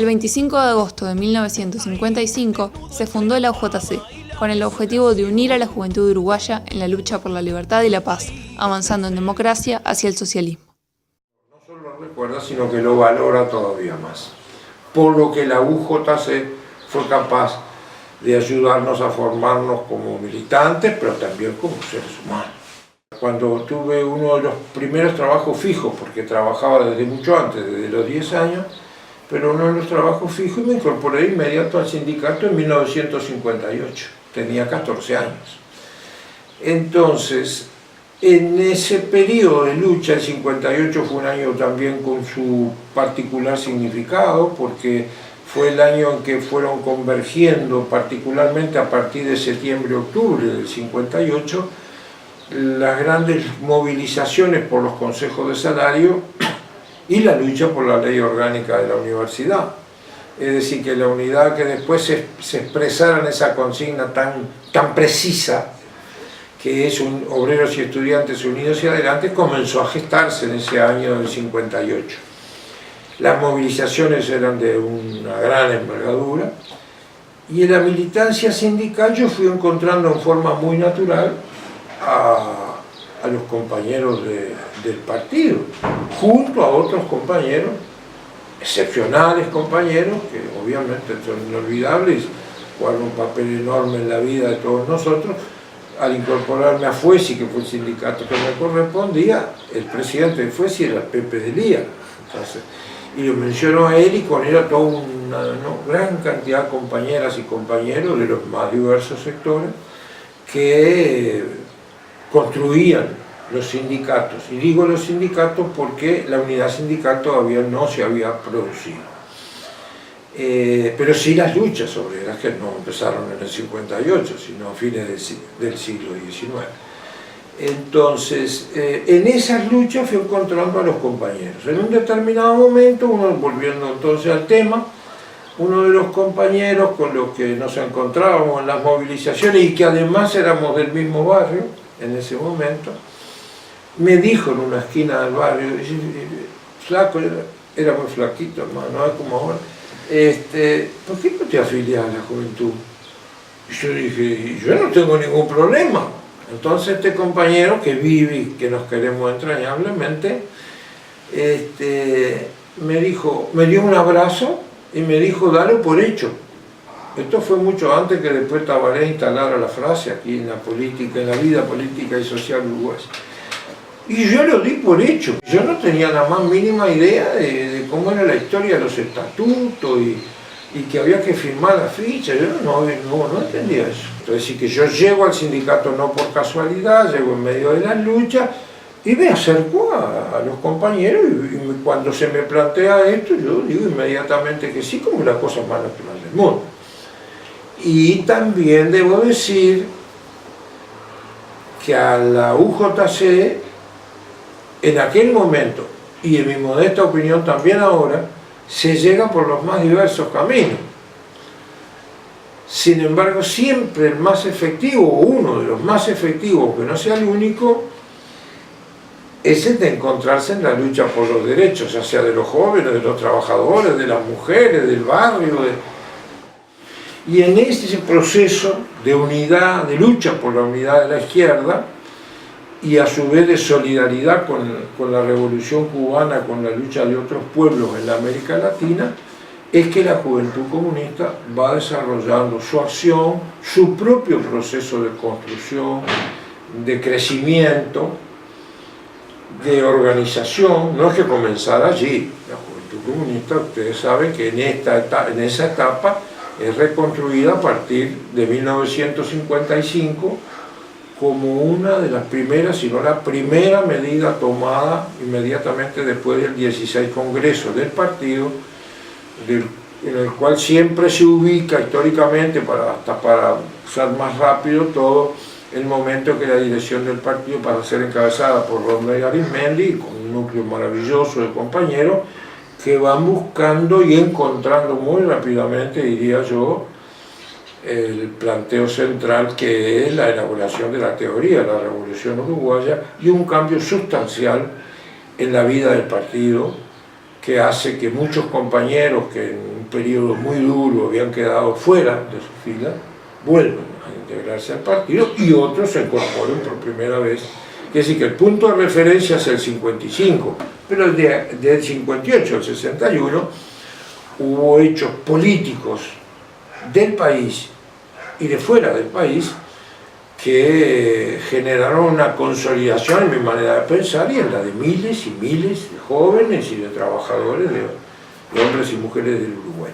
El 25 de agosto de 1955 se fundó la UJC, con el objetivo de unir a la juventud uruguaya en la lucha por la libertad y la paz, avanzando en democracia hacia el socialismo. No solo lo recuerda, sino que lo valora todavía más. Por lo que la UJC fue capaz de ayudarnos a formarnos como militantes, pero también como seres humanos. Cuando tuve uno de los primeros trabajos fijos, porque trabajaba desde mucho antes, desde los 10 años, pero uno de los trabajos fijos, me incorporé inmediato al sindicato en 1958, tenía 14 años. Entonces, en ese periodo de lucha, el 58 fue un año también con su particular significado, porque fue el año en que fueron convergiendo, particularmente a partir de septiembre-octubre del 58, las grandes movilizaciones por los consejos de salario y la lucha por la ley orgánica de la universidad. Es decir, que la unidad que después se expresara en esa consigna tan precisa, que es un obreros y estudiantes unidos y adelante, comenzó a gestarse en ese año del 58. Las movilizaciones eran de una gran envergadura y en la militancia sindical yo fui encontrando en forma muy natural a los compañeros del partido, junto a otros compañeros, excepcionales compañeros, que obviamente son inolvidables, jugaron un papel enorme en la vida de todos nosotros. Al incorporarme a FUESI, que fue el sindicato que me correspondía, el presidente de FUESI era Pepe de Lía. Entonces, y lo mencionó a él y con él a toda una gran cantidad de compañeras y compañeros de los más diversos sectores que construían los sindicatos. Y digo los sindicatos porque la unidad sindical todavía no se había producido. Pero sí las luchas obreras, que no empezaron en el 58, sino a fines del siglo XIX. Entonces, en esas luchas fui encontrando a los compañeros. En un determinado momento, volviendo entonces al tema, uno de los compañeros con los que nos encontrábamos en las movilizaciones y que además éramos del mismo barrio en ese momento, me dijo en una esquina del barrio, flaco, era muy flaquito, hermano, no es como ahora, ¿por qué no te afilias a la juventud? Y yo dije, yo no tengo ningún problema. Entonces este compañero que vive y que nos queremos entrañablemente, me dio un abrazo y me dijo, dale por hecho. Esto fue mucho antes que después Tabaré instalara la frase aquí en la política, en la vida política y social uruguaya. Y yo lo di por hecho. Yo no tenía la más mínima idea de cómo era la historia de los estatutos y que había que firmar la ficha. Yo no entendía eso. Entonces, que yo llego al sindicato no por casualidad, llego en medio de las luchas y me acerco a los compañeros y cuando se me plantea esto, yo digo inmediatamente que sí, como la cosa más natural del mundo. Y también debo decir que a la UJC, en aquel momento, y en mi modesta opinión también ahora, se llega por los más diversos caminos. Sin embargo, siempre el más efectivo, o uno de los más efectivos, que no sea el único, es el de encontrarse en la lucha por los derechos, ya sea de los jóvenes, de los trabajadores, de las mujeres, del barrio. Y en este proceso de unidad, de lucha por la unidad de la izquierda, y a su vez de solidaridad con la revolución cubana, con la lucha de otros pueblos en la América Latina, es que la juventud comunista va desarrollando su acción, su propio proceso de construcción, de crecimiento, de organización. No es que comenzara allí. La juventud comunista, ustedes saben que en esa etapa es reconstruida a partir de 1955 como una de las primeras, si no la primera medida tomada inmediatamente después del 16 Congreso del partido, en el cual siempre se ubica históricamente, hasta para usar más rápido todo, el momento que la dirección del partido pasa a ser encabezada por Romero Arizmendi, con un núcleo maravilloso de compañeros que van buscando y encontrando muy rápidamente, diría yo, el planteo central que es la elaboración de la teoría de la Revolución Uruguaya y un cambio sustancial en la vida del partido que hace que muchos compañeros que en un periodo muy duro, habían quedado fuera de su fila, vuelven a integrarse al partido y otros se incorporan por primera vez. Es decir, que el punto de referencia es el 55, pero del 58 al 61 hubo hechos políticos del país y de fuera del país que generaron una consolidación en mi manera de pensar y en la de miles y miles de jóvenes y de trabajadores, de hombres y mujeres del Uruguay.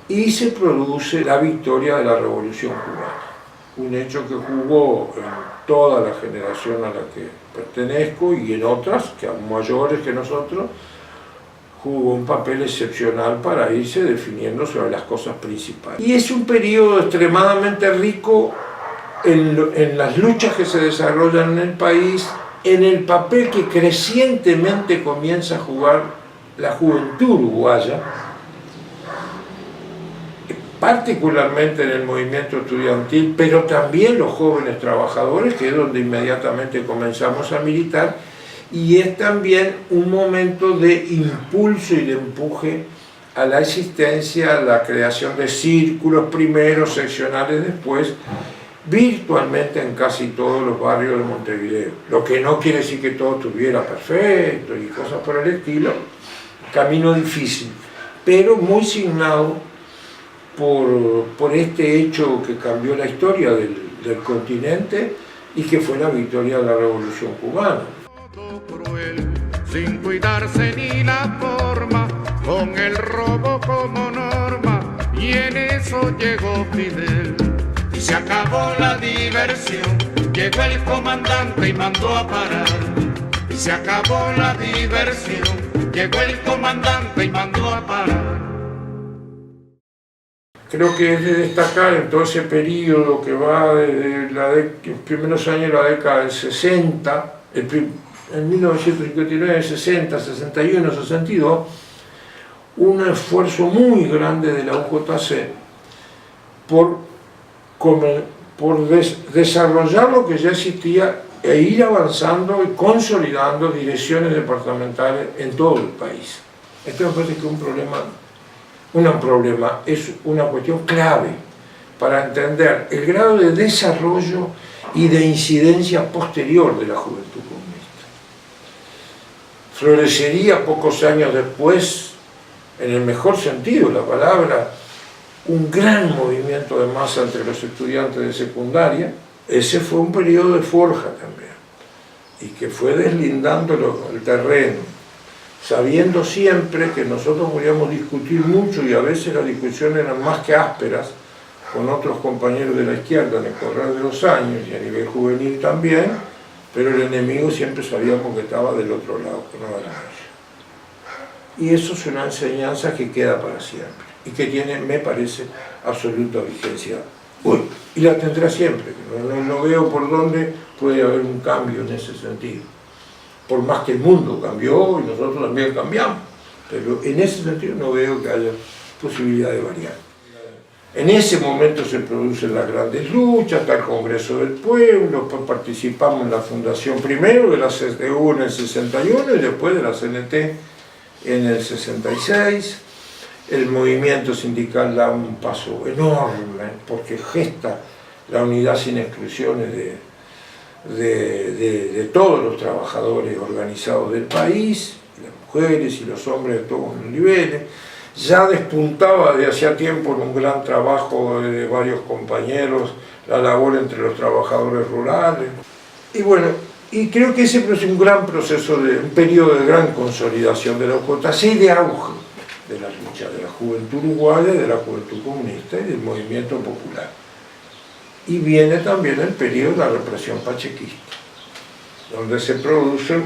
Y se produce la victoria de la Revolución Cubana, un hecho que jugó en toda la generación a la que pertenezco y en otras, que aún mayores que nosotros, jugó un papel excepcional para irse definiendo sobre las cosas principales. Y es un periodo extremadamente rico en las luchas que se desarrollan en el país, en el papel que crecientemente comienza a jugar la juventud uruguaya, particularmente en el movimiento estudiantil, pero también los jóvenes trabajadores, que es donde inmediatamente comenzamos a militar, y es también un momento de impulso y de empuje a la existencia, a la creación de círculos primero, seccionales después, virtualmente en casi todos los barrios de Montevideo. Lo que no quiere decir que todo estuviera perfecto y cosas por el estilo, camino difícil, pero muy signado por este hecho que cambió la historia del continente y que fue la victoria de la Revolución Cubana. Cruel, sin cuidarse ni la forma, con el robo como norma, y en eso llegó Fidel. Y se acabó la diversión, llegó el comandante y mandó a parar. Y se acabó la diversión, llegó el comandante y mandó a parar. Creo que es de destacar en todo ese periodo que va desde los primeros años de la década del 60, en 1959, 60, 61, 62, un esfuerzo muy grande de la UJC por desarrollar lo que ya existía e ir avanzando y consolidando direcciones departamentales en todo el país. Esto me parece que es una cuestión clave para entender el grado de desarrollo y de incidencia posterior de la juventud comunista. Florecería pocos años después, en el mejor sentido de la palabra, un gran movimiento de masa entre los estudiantes de secundaria. Ese fue un periodo de forja también, y que fue deslindando el terreno, sabiendo siempre que nosotros podíamos discutir mucho y a veces las discusiones eran más que ásperas con otros compañeros de la izquierda en el correr de los años y a nivel juvenil también, pero el enemigo siempre sabíamos que estaba del otro lado, que no era ellos. Y eso es una enseñanza que queda para siempre y que tiene, me parece, absoluta vigencia hoy. Y la tendrá siempre, no veo por dónde puede haber un cambio en ese sentido. Por más que el mundo cambió y nosotros también cambiamos, pero en ese sentido no veo que haya posibilidad de variar. En ese momento se producen las grandes luchas, está el Congreso del Pueblo, después participamos en la fundación primero de la CDU en el 61 y después de la CNT en el 66. El movimiento sindical da un paso enorme porque gesta la unidad sin exclusiones de todos los trabajadores organizados del país, las mujeres y los hombres de todos los niveles. Ya despuntaba de hacía tiempo en un gran trabajo de varios compañeros la labor entre los trabajadores rurales. Y bueno, y creo que ese es un gran proceso, un periodo de gran consolidación de la UJC y de auge de la lucha de la juventud uruguaya, de la juventud comunista y del movimiento popular. Y viene también el periodo de la represión pachequista, donde se producen,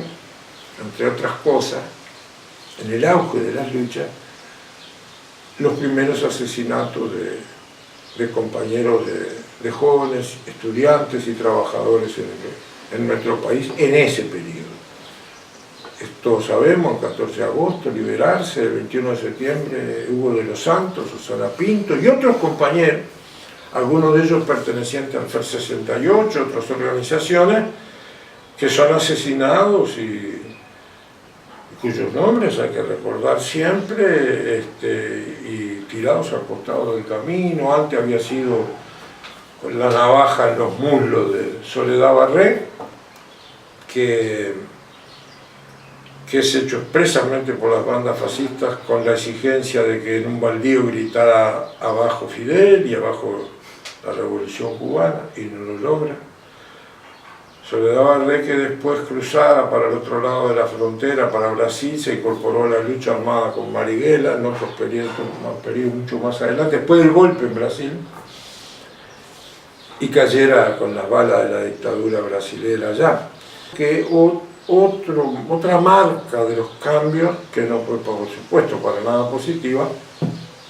entre otras cosas, en el auge de las luchas, los primeros asesinatos de compañeros de jóvenes, estudiantes y trabajadores en nuestro país en ese periodo. Todos sabemos, el 14 de agosto, liberarse, el 21 de septiembre, Hugo de los Santos, Susana Pinto y otros compañeros, algunos de ellos pertenecientes al FER 68, otras organizaciones, que son asesinados y cuyos nombres hay que recordar siempre, y y tirados al costado del camino. Antes había sido con la navaja en los muslos de Soledad Barré, que es hecho expresamente por las bandas fascistas con la exigencia de que en un baldío gritara abajo Fidel y abajo la revolución cubana, y no lo logra. Soledad Barré, que después cruzada para el otro lado de la frontera, para Brasil, se incorporó a la lucha armada con Marighella en otros periodos mucho más adelante, después del golpe en Brasil, y cayera con las balas de la dictadura brasilera allá. Que otra marca de los cambios, que no fue por supuesto para nada positiva,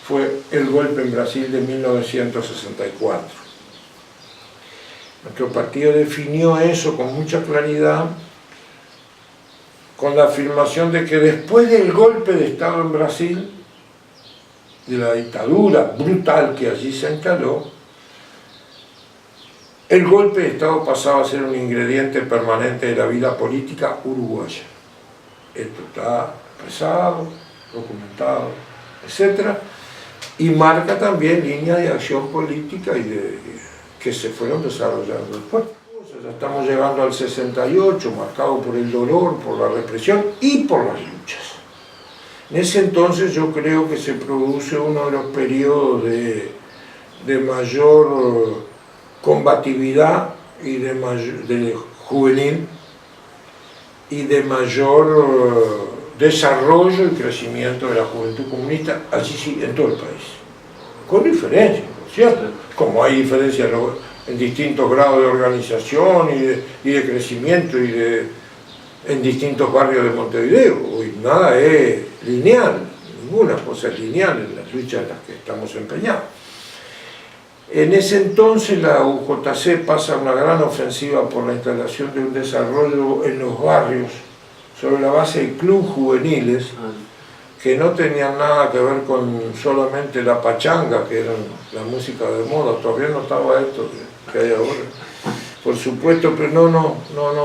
fue el golpe en Brasil de 1964. Nuestro partido definió eso con mucha claridad, con la afirmación de que después del golpe de Estado en Brasil, de la dictadura brutal que allí se instaló, el golpe de Estado pasaba a ser un ingrediente permanente de la vida política uruguaya. Esto está expresado, documentado, etc. Y marca también líneas de acción política que se fueron desarrollando después. Ya estamos llegando al 68, marcado por el dolor, por la represión y por las luchas. En ese entonces yo creo que se produce uno de los periodos de mayor combatividad y de juvenil y de mayor desarrollo y crecimiento de la juventud comunista, así sí, en todo el país. Con diferencias, ¿cierto? Como hay diferencias en distintos grados de organización y de crecimiento en distintos barrios de Montevideo. Hoy nada es lineal, ninguna cosa es lineal en las luchas en las que estamos empeñados. En ese entonces la UJC pasa una gran ofensiva por la instalación de un desarrollo en los barrios sobre la base de clubes juveniles que no tenían nada que ver con solamente la pachanga, que era la música de moda. Todavía no estaba esto que hay ahora, por supuesto, pero no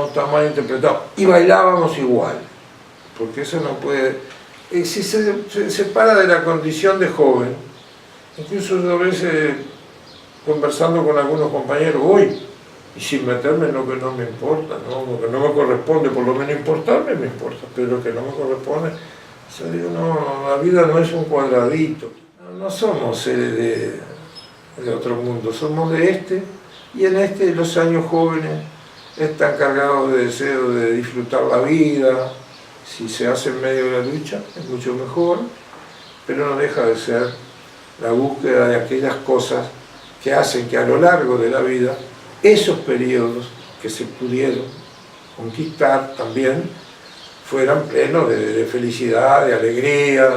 está mal interpretado. Y bailábamos igual, porque eso no puede... Si se separa de la condición de joven, incluso yo a veces, conversando con algunos compañeros hoy, y sin meterme en lo que no me importa, ¿no? Lo que no me corresponde, por lo menos importarme me importa, pero lo que no me corresponde, yo digo, no, la vida no es un cuadradito, no somos seres de otro mundo, somos de este, y en este los años jóvenes están cargados de deseo de disfrutar la vida. Si se hace en medio de la lucha es mucho mejor, pero no deja de ser la búsqueda de aquellas cosas que hacen que a lo largo de la vida esos periodos que se pudieron conquistar también fueran plenos de felicidad, de alegría,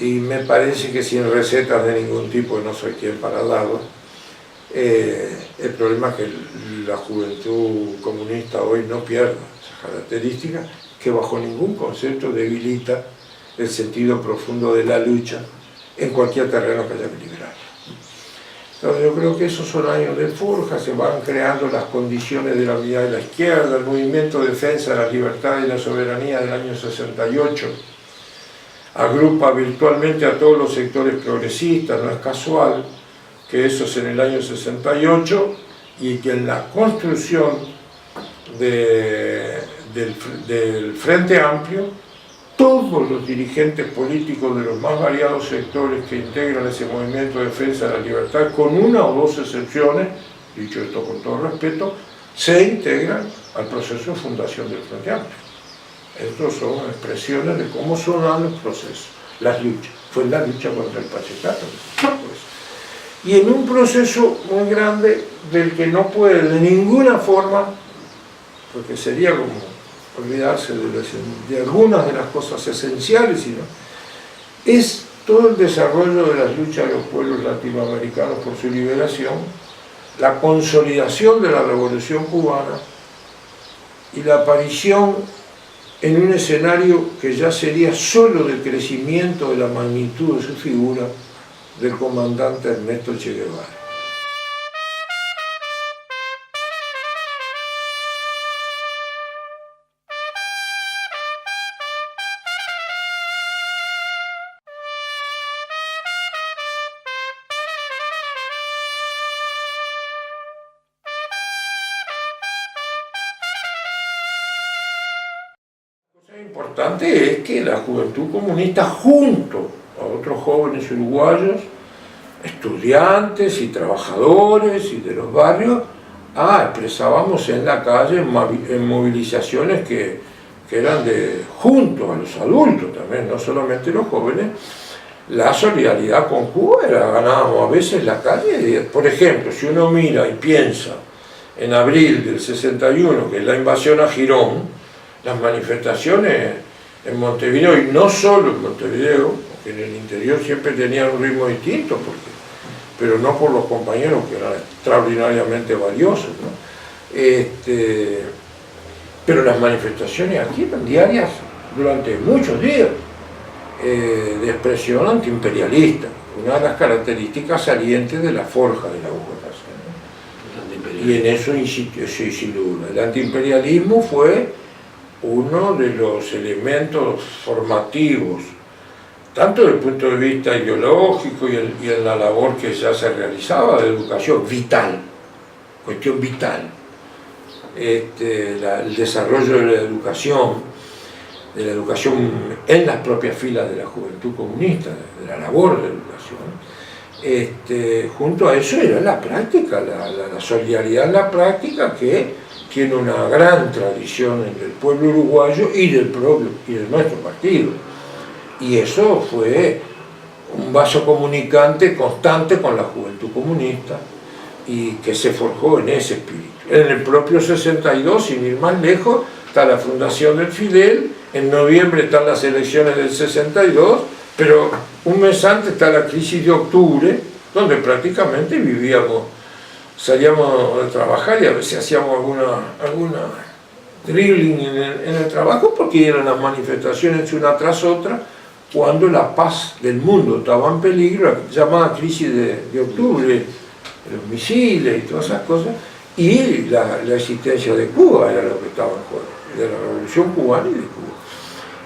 y me parece que sin recetas de ningún tipo, no soy quien para darlo, el problema es que la juventud comunista hoy no pierda esas características, que bajo ningún concepto debilita el sentido profundo de la lucha en cualquier terreno que haya que liberar. Entonces yo creo que esos son años de forja, se van creando las condiciones de la unidad de la izquierda, el movimiento de defensa de la libertad y la soberanía del año 68 agrupa virtualmente a todos los sectores progresistas, no es casual que eso es en el año 68 y que en la construcción del Frente Amplio todos los dirigentes políticos de los más variados sectores que integran ese movimiento de defensa de la libertad, con una o dos excepciones, dicho esto con todo respeto, se integran al proceso de fundación del Frente Amplio. Estos son expresiones de cómo son los procesos, las luchas. Fue la lucha contra el pachecato. Pues. Y en un proceso muy grande del que no puede de ninguna forma, porque sería como olvidarse de algunas de las cosas esenciales, sino es todo el desarrollo de las luchas de los pueblos latinoamericanos por su liberación, la consolidación de la Revolución Cubana y la aparición en un escenario que ya sería solo de crecimiento de la magnitud de su figura del comandante Ernesto Che Guevara. importante es que la Juventud Comunista, junto a otros jóvenes uruguayos, estudiantes y trabajadores y de los barrios, expresábamos en la calle en movilizaciones que eran junto a los adultos también, no solamente los jóvenes, la solidaridad con Cuba. Ganábamos a veces la calle. Por ejemplo, si uno mira y piensa en abril del 61, que es la invasión a Girón, las manifestaciones en Montevideo, y no solo en Montevideo, porque en el interior siempre tenían un ritmo distinto, pero no por los compañeros, que eran extraordinariamente valiosos, ¿no? Pero las manifestaciones aquí eran diarias durante muchos días, de expresión antiimperialista, una de las características salientes de la forja de la UJC, ¿no? Y en eso insistió, sí, sin duda. El antiimperialismo fue uno de los elementos formativos, tanto desde el punto de vista ideológico y en la labor que ya se realizaba de educación vital, cuestión vital, el desarrollo de la educación en las propias filas de la Juventud Comunista, de la labor de educación. Junto a eso era la práctica, la solidaridad en la práctica, que tiene una gran tradición en el pueblo uruguayo y de nuestro partido. Y eso fue un vaso comunicante constante con la Juventud Comunista, y que se forjó en ese espíritu. En el propio 62, sin ir más lejos, está la fundación del Fidel, en noviembre están las elecciones del 62, pero un mes antes está la crisis de octubre, donde prácticamente salíamos de trabajar y a veces hacíamos alguna dribbling en el trabajo, porque eran las manifestaciones una tras otra, cuando la paz del mundo estaba en peligro, la llamada crisis de octubre, los misiles y todas esas cosas, y la existencia de Cuba era lo que estaba en juego, de la Revolución Cubana y de Cuba.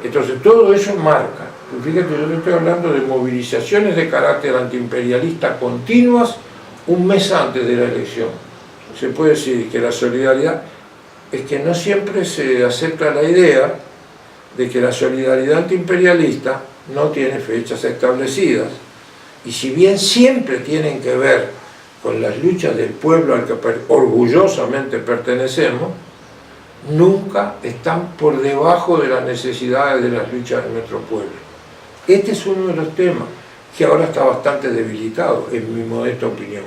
Entonces todo eso marca. Fíjate, yo te estoy hablando de movilizaciones de carácter antiimperialista continuas un mes antes de la elección. Se puede decir que la solidaridad es que no siempre se acepta la idea de que la solidaridad antiimperialista no tiene fechas establecidas, y si bien siempre tienen que ver con las luchas del pueblo al que orgullosamente pertenecemos, nunca están por debajo de las necesidades de las luchas de nuestro pueblo. Este es uno de los temas que ahora está bastante debilitado, en mi modesta opinión.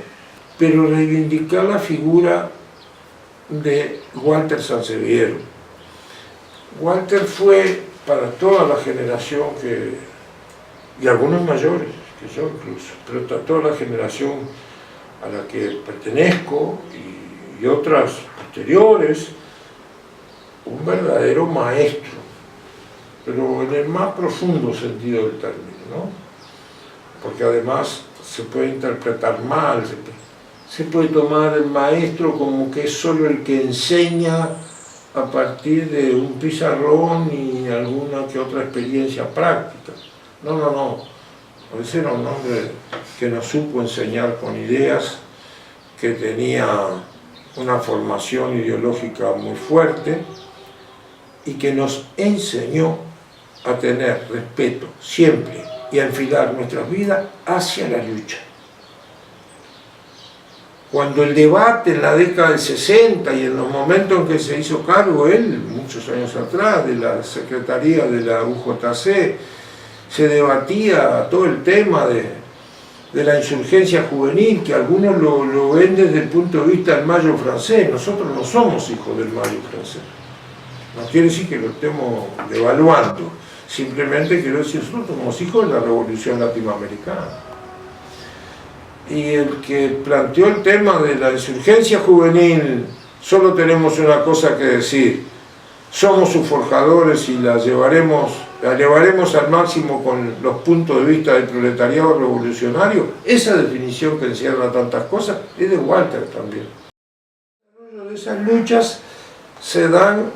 Pero reivindicar la figura de Walter Sanseviero. Walter fue para toda la generación y algunos mayores que yo incluso, pero para toda la generación a la que pertenezco y otras posteriores, un verdadero maestro, pero en el más profundo sentido del término, ¿no? Porque además se puede interpretar mal, se puede tomar el maestro como que es solo el que enseña a partir de un pizarrón y alguna que otra experiencia práctica. No. Ese era un hombre que nos supo enseñar con ideas, que tenía una formación ideológica muy fuerte y que nos enseñó a tener respeto siempre y a enfilar nuestras vidas hacia la lucha. Cuando el debate en la década del 60 y en los momentos en que se hizo cargo él, muchos años atrás, de la Secretaría de la UJC, se debatía todo el tema de la insurgencia juvenil, que algunos lo ven desde el punto de vista del Mayo francés. Nosotros no somos hijos del Mayo francés. No quiere decir que lo estemos devaluando, simplemente quiero decir que nosotros somos hijos de la Revolución Latinoamericana. Y el que planteó el tema de la insurgencia juvenil, solo tenemos una cosa que decir: somos sus forjadores y la llevaremos al máximo con los puntos de vista del proletariado revolucionario. Esa definición que encierra tantas cosas es de Walter también. De esas luchas se dan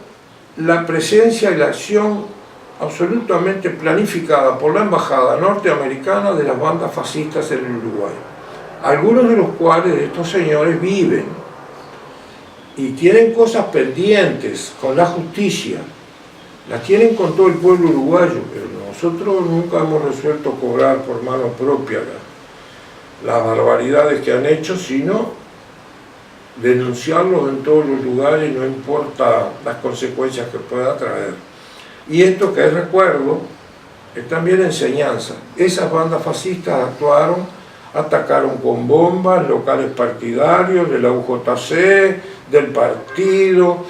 la presencia y la acción absolutamente planificada por la embajada norteamericana de las bandas fascistas en el Uruguay, algunos de los cuales estos señores viven y tienen cosas pendientes con la justicia las tienen con todo el pueblo uruguayo, pero nosotros nunca hemos resuelto cobrar por mano propia las barbaridades que han hecho, sino denunciarlos en todos los lugares, no importa las consecuencias que pueda traer. Y esto que es recuerdo, es también enseñanza. Esas bandas fascistas actuaron, atacaron con bombas locales partidarios de la UJC, del partido,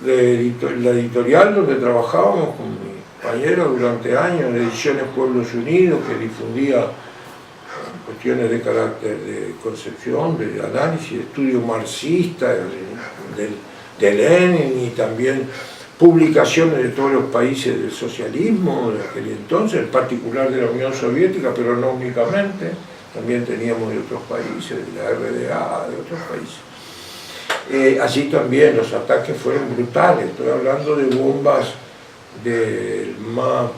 de la editorial donde trabajábamos con mi compañero durante años, de Ediciones Pueblos Unidos, que difundía cuestiones de carácter de concepción, de análisis, de estudio marxista, de Lenin, y también publicaciones de todos los países del socialismo de aquel entonces, en particular de la Unión Soviética, pero no únicamente, también teníamos de otros países, de la RDA, de otros países. Allí también los ataques fueron brutales, estoy hablando de bombas del más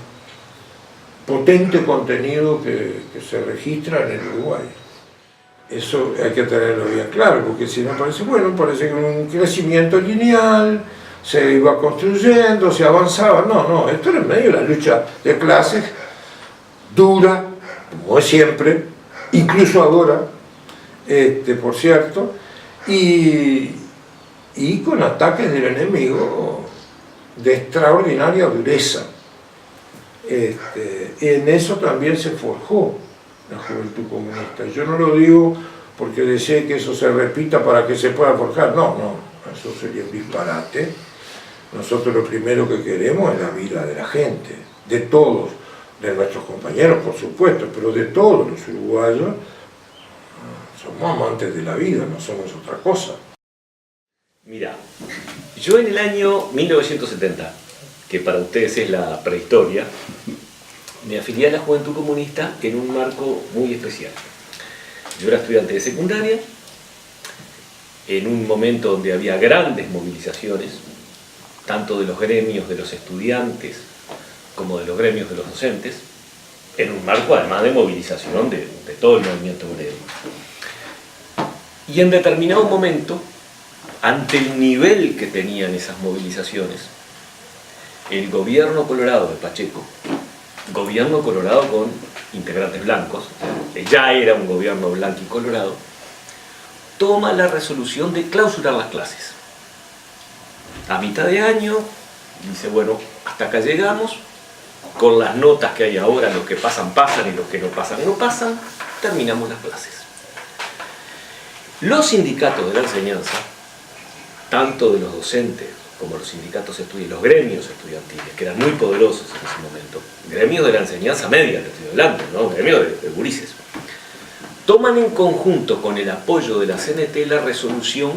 potente contenido que se registra en el Uruguay. Eso hay que tenerlo bien claro, porque si no parece, bueno, parece que un crecimiento lineal, se iba construyendo, se avanzaba. No, esto era en medio de la lucha de clases, dura, como es siempre, incluso ahora, por cierto, y con ataques del enemigo de extraordinaria dureza. En eso también se forjó la Juventud Comunista. Yo no lo digo porque desee que eso se repita para que se pueda forjar, no, eso sería un disparate. Nosotros lo primero que queremos es la vida de la gente, de todos, de nuestros compañeros por supuesto, pero de todos los uruguayos. Somos amantes de la vida, no somos otra cosa. Mira, yo en el año 1970, que para ustedes es la prehistoria, me afilié a la Juventud Comunista en un marco muy especial. Yo era estudiante de secundaria, en un momento donde había grandes movilizaciones, tanto de los gremios de los estudiantes como de los gremios de los docentes, en un marco además de movilización de todo el movimiento obrero. Y en determinado momento, ante el nivel que tenían esas movilizaciones, el gobierno colorado de Pacheco, gobierno colorado con integrantes blancos, ya era un gobierno blanco y colorado, toma la resolución de clausurar las clases. A mitad de año, dice, bueno, hasta acá llegamos, con las notas que hay ahora, los que pasan, pasan, y los que no pasan, no pasan, terminamos las clases. Los sindicatos de la enseñanza, tanto de los docentes como los sindicatos estudiantiles, los gremios estudiantiles, que eran muy poderosos en ese momento, gremios de la enseñanza media, que estoy hablando, ¿no? Gremios de gurises, toman en conjunto con el apoyo de la CNT la resolución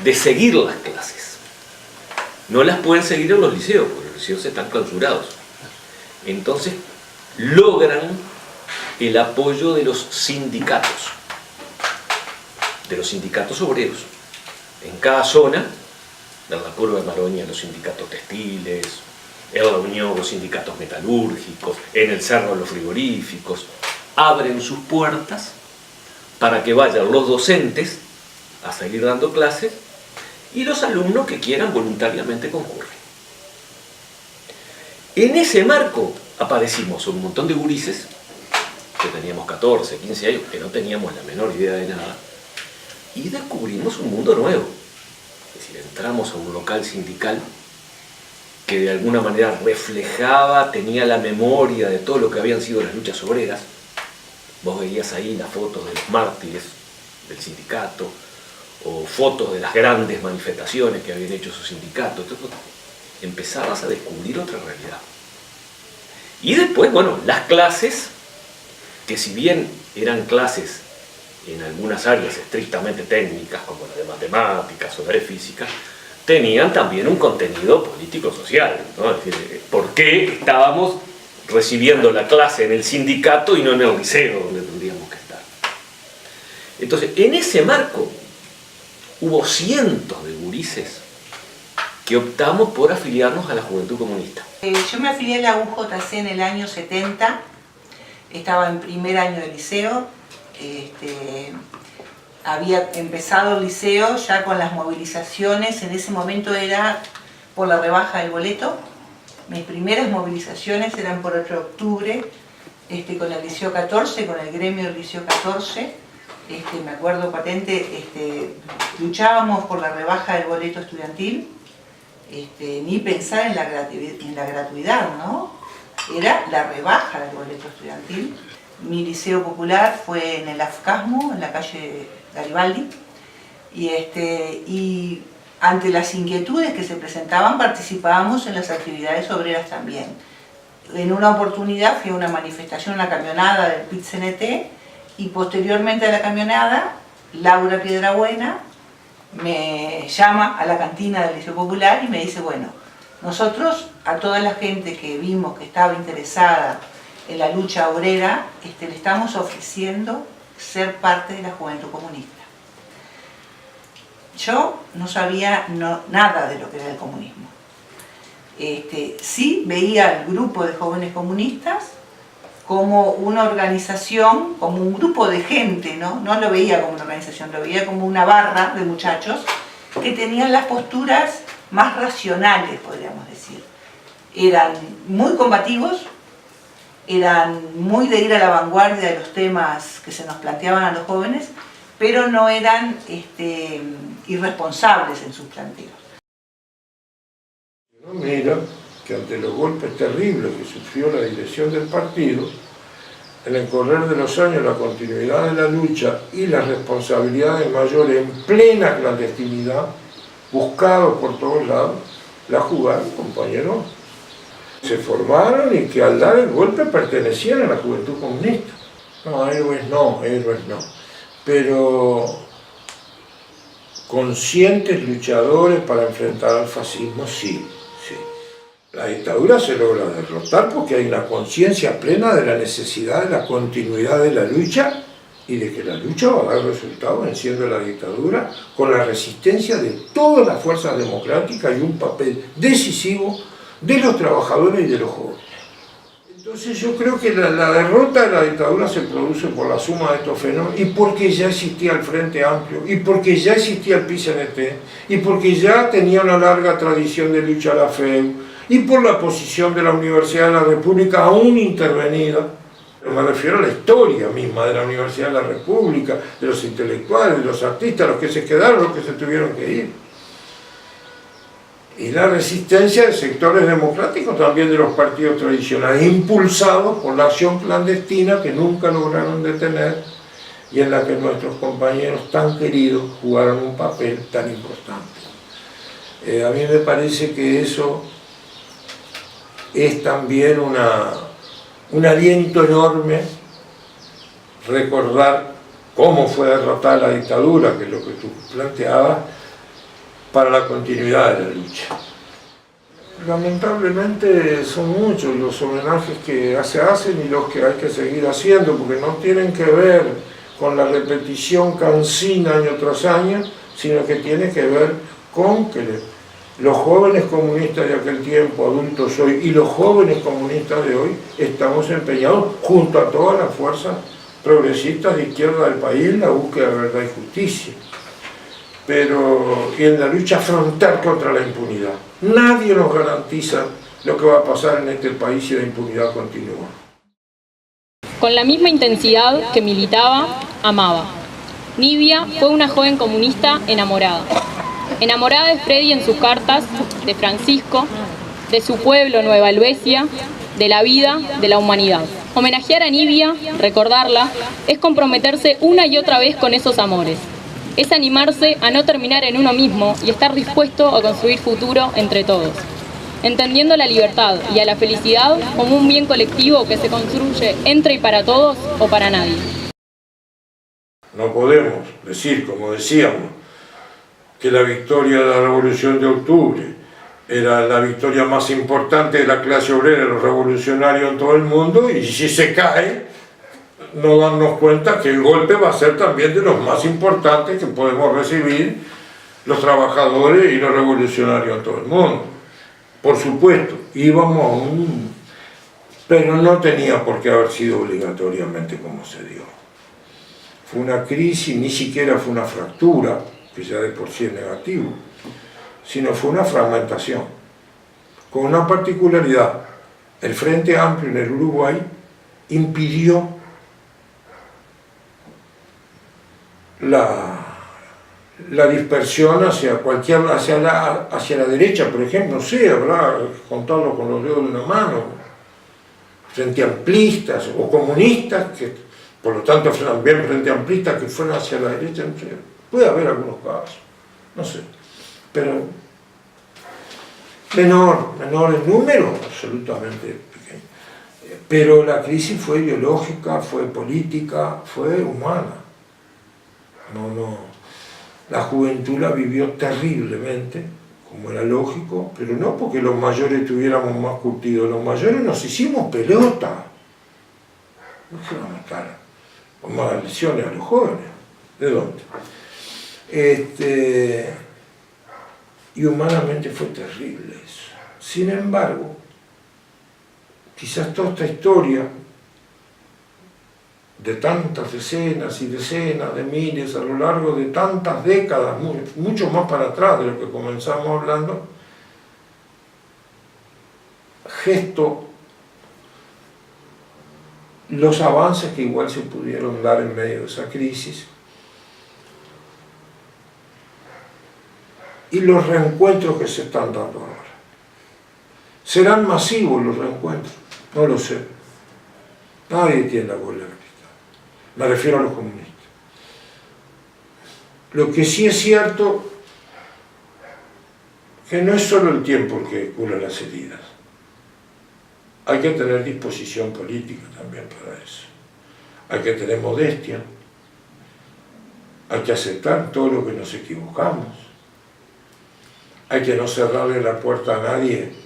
de seguir las clases. No las pueden seguir en los liceos, porque los liceos están clausurados. Entonces logran el apoyo de los sindicatos obreros. En cada zona, en la curva de Maroña los sindicatos textiles, en la Unión los sindicatos metalúrgicos, en el Cerro los frigoríficos, abren sus puertas para que vayan los docentes a seguir dando clases y los alumnos que quieran voluntariamente concurren. En ese marco aparecimos un montón de gurises que teníamos 14, 15 años, que no teníamos la menor idea de nada, y descubrimos un mundo nuevo. Es decir, entramos a un local sindical que de alguna manera reflejaba, tenía la memoria de todo lo que habían sido las luchas obreras. Vos veías ahí las fotos de los mártires del sindicato, o fotos de las grandes manifestaciones que habían hecho sus sindicatos. Entonces, empezabas a descubrir otra realidad. Y después, bueno, las clases, que si bien eran clases en algunas áreas estrictamente técnicas, como la de matemáticas o la de física, tenían también un contenido político-social, ¿no? Es decir, ¿por qué estábamos recibiendo la clase en el sindicato y no en el liceo donde tendríamos que estar? Entonces, en ese marco, hubo cientos de gurises que optamos por afiliarnos a la Juventud Comunista. Yo me afilié a la UJC en el año 70, estaba en primer año de liceo, había empezado el liceo ya con las movilizaciones, en ese momento era por la rebaja del boleto, Mis primeras movilizaciones eran por 8 de octubre, con el Liceo 14, con el gremio del Liceo 14. Me acuerdo patente, luchábamos por la rebaja del boleto estudiantil, ni pensar en la gratuidad, ¿no? Era la rebaja del boleto estudiantil. Mi liceo popular fue en el Afcasmo, en la calle Garibaldi, y ante las inquietudes que se presentaban participábamos en las actividades obreras también. En una oportunidad fui a una manifestación, una camionada del PIT-CNT, y posteriormente a la camionada, Laura Piedrabuena me llama a la cantina del Liceo Popular y me dice, bueno, nosotros a toda la gente que vimos que estaba interesada en la lucha obrera, le estamos ofreciendo ser parte de la Juventud Comunista. Yo no sabía nada de lo que era el comunismo. Sí veía al grupo de jóvenes comunistas como una organización, como un grupo de gente, ¿no? No lo veía como una organización, lo veía como una barra de muchachos que tenían las posturas más racionales, podríamos decir. Eran muy combativos, eran muy de ir a la vanguardia de los temas que se nos planteaban a los jóvenes, pero no eran irresponsables en sus planteos. Mira que ante los golpes terribles que sufrió la dirección del partido, en el correr de los años la continuidad de la lucha y las responsabilidades mayores en plena clandestinidad, buscados por todos lados, la jugaron, compañeros. Se formaron y que al dar el golpe pertenecían a la Juventud Comunista. No, héroes no, pero conscientes luchadores para enfrentar al fascismo, sí. La dictadura se logra derrotar porque hay una conciencia plena de la necesidad de la continuidad de la lucha y de que la lucha va a dar resultado venciendo la dictadura con la resistencia de todas las fuerzas democráticas y un papel decisivo de los trabajadores y de los jóvenes. Entonces yo creo que la derrota de la dictadura se produce por la suma de estos fenómenos y porque ya existía el Frente Amplio y porque ya existía el PIT-CNT y porque ya tenía una larga tradición de lucha a la FEU y por la posición de la Universidad de la República aún intervenida. Me refiero a la historia misma de la Universidad de la República, de los intelectuales, de los artistas, los que se quedaron, los que se tuvieron que ir. Y la resistencia de sectores democráticos también de los partidos tradicionales, impulsados por la acción clandestina que nunca lograron detener y en la que nuestros compañeros tan queridos jugaron un papel tan importante. A mí me parece que eso es también un aliento enorme recordar cómo fue derrotada la dictadura, que es lo que tú planteabas, para la continuidad de la lucha. Lamentablemente son muchos los homenajes que se hacen y los que hay que seguir haciendo, porque no tienen que ver con la repetición cansina año tras año, sino que tiene que ver con que los jóvenes comunistas de aquel tiempo, adultos hoy, y los jóvenes comunistas de hoy, estamos empeñados junto a todas las fuerzas progresistas de izquierda del país en la búsqueda de verdad y justicia. Y en la lucha frontal contra la impunidad. Nadie nos garantiza lo que va a pasar en este país si la impunidad continúa. Con la misma intensidad que militaba, amaba. Nibia fue una joven comunista enamorada. Enamorada de Freddy en sus cartas, de Francisco, de su pueblo Nueva Helvecia, de la vida, de la humanidad. Homenajear a Nibia, recordarla, es comprometerse una y otra vez con esos amores. Es animarse a no terminar en uno mismo y estar dispuesto a construir futuro entre todos, entendiendo la libertad y a la felicidad como un bien colectivo que se construye entre y para todos o para nadie. No podemos decir, como decíamos, que la victoria de la Revolución de Octubre era la victoria más importante de la clase obrera, de los revolucionarios en todo el mundo, y si se cae, no darnos cuenta que el golpe va a ser también de los más importantes que podemos recibir los trabajadores y los revolucionarios en todo el mundo. Por supuesto, íbamos pero no tenía por qué haber sido obligatoriamente como se dio. Fue una crisis, ni siquiera fue una fractura, que ya de por sí es negativo, sino fue una fragmentación, con una particularidad. El Frente Amplio en el Uruguay impidió la dispersión hacia la derecha, por ejemplo, no sé, habrá que contarlo con los dedos de una mano, frente amplistas o comunistas, que por lo tanto también frente amplistas que fueron hacia la derecha, no sé, puede haber algunos casos, no sé, pero menor el número, absolutamente pequeño. Pero la crisis fue ideológica, fue política, fue humana. La juventud la vivió terriblemente, como era lógico, pero no porque los mayores tuviéramos más curtidos, los mayores nos hicimos pelota. No se van a estar con más lesiones a los jóvenes. ¿De dónde? Y humanamente fue terrible eso. Sin embargo, quizás toda esta historia de tantas decenas y decenas de miles a lo largo de tantas décadas, mucho más para atrás de lo que comenzamos hablando, gesto los avances que igual se pudieron dar en medio de esa crisis y los reencuentros que se están dando ahora. ¿Serán masivos los reencuentros? No lo sé. Nadie tiene la bola de cristal. Me refiero a los comunistas. Lo que sí es cierto, que no es solo el tiempo el que cura las heridas. Hay que tener disposición política también para eso. Hay que tener modestia. Hay que aceptar todo lo que nos equivocamos. Hay que no cerrarle la puerta a nadie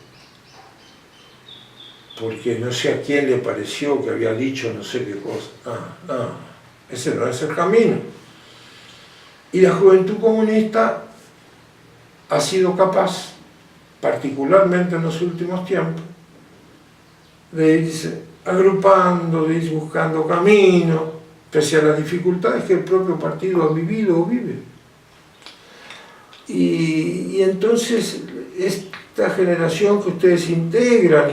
porque no sé a quién le pareció que había dicho no sé qué cosa. No, ese no es el camino. Y la juventud comunista ha sido capaz, particularmente en los últimos tiempos, de irse agrupando, de ir buscando caminos, pese a las dificultades que el propio partido ha vivido o vive. Y entonces esta generación que ustedes integran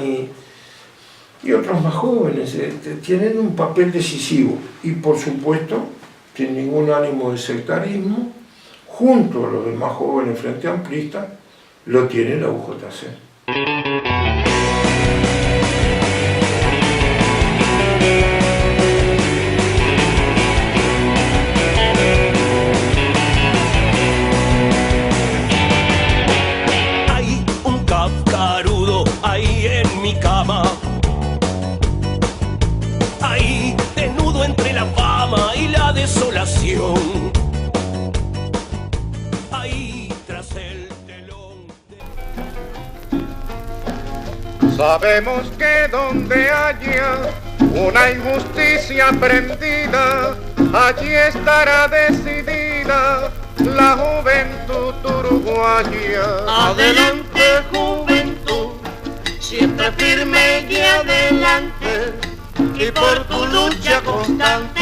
y otros más jóvenes tienen un papel decisivo y por supuesto, sin ningún ánimo de sectarismo, junto a los demás jóvenes frente amplistas, lo tiene la UJC. Hay un cascarudo ahí en mi cama, ahí desnudo entre la fama y la desolación, ahí tras el telón Sabemos que donde haya una injusticia prendida, allí estará decidida la juventud uruguaya. Adelante, juventud, siempre firme y adelante, y por tu lucha constante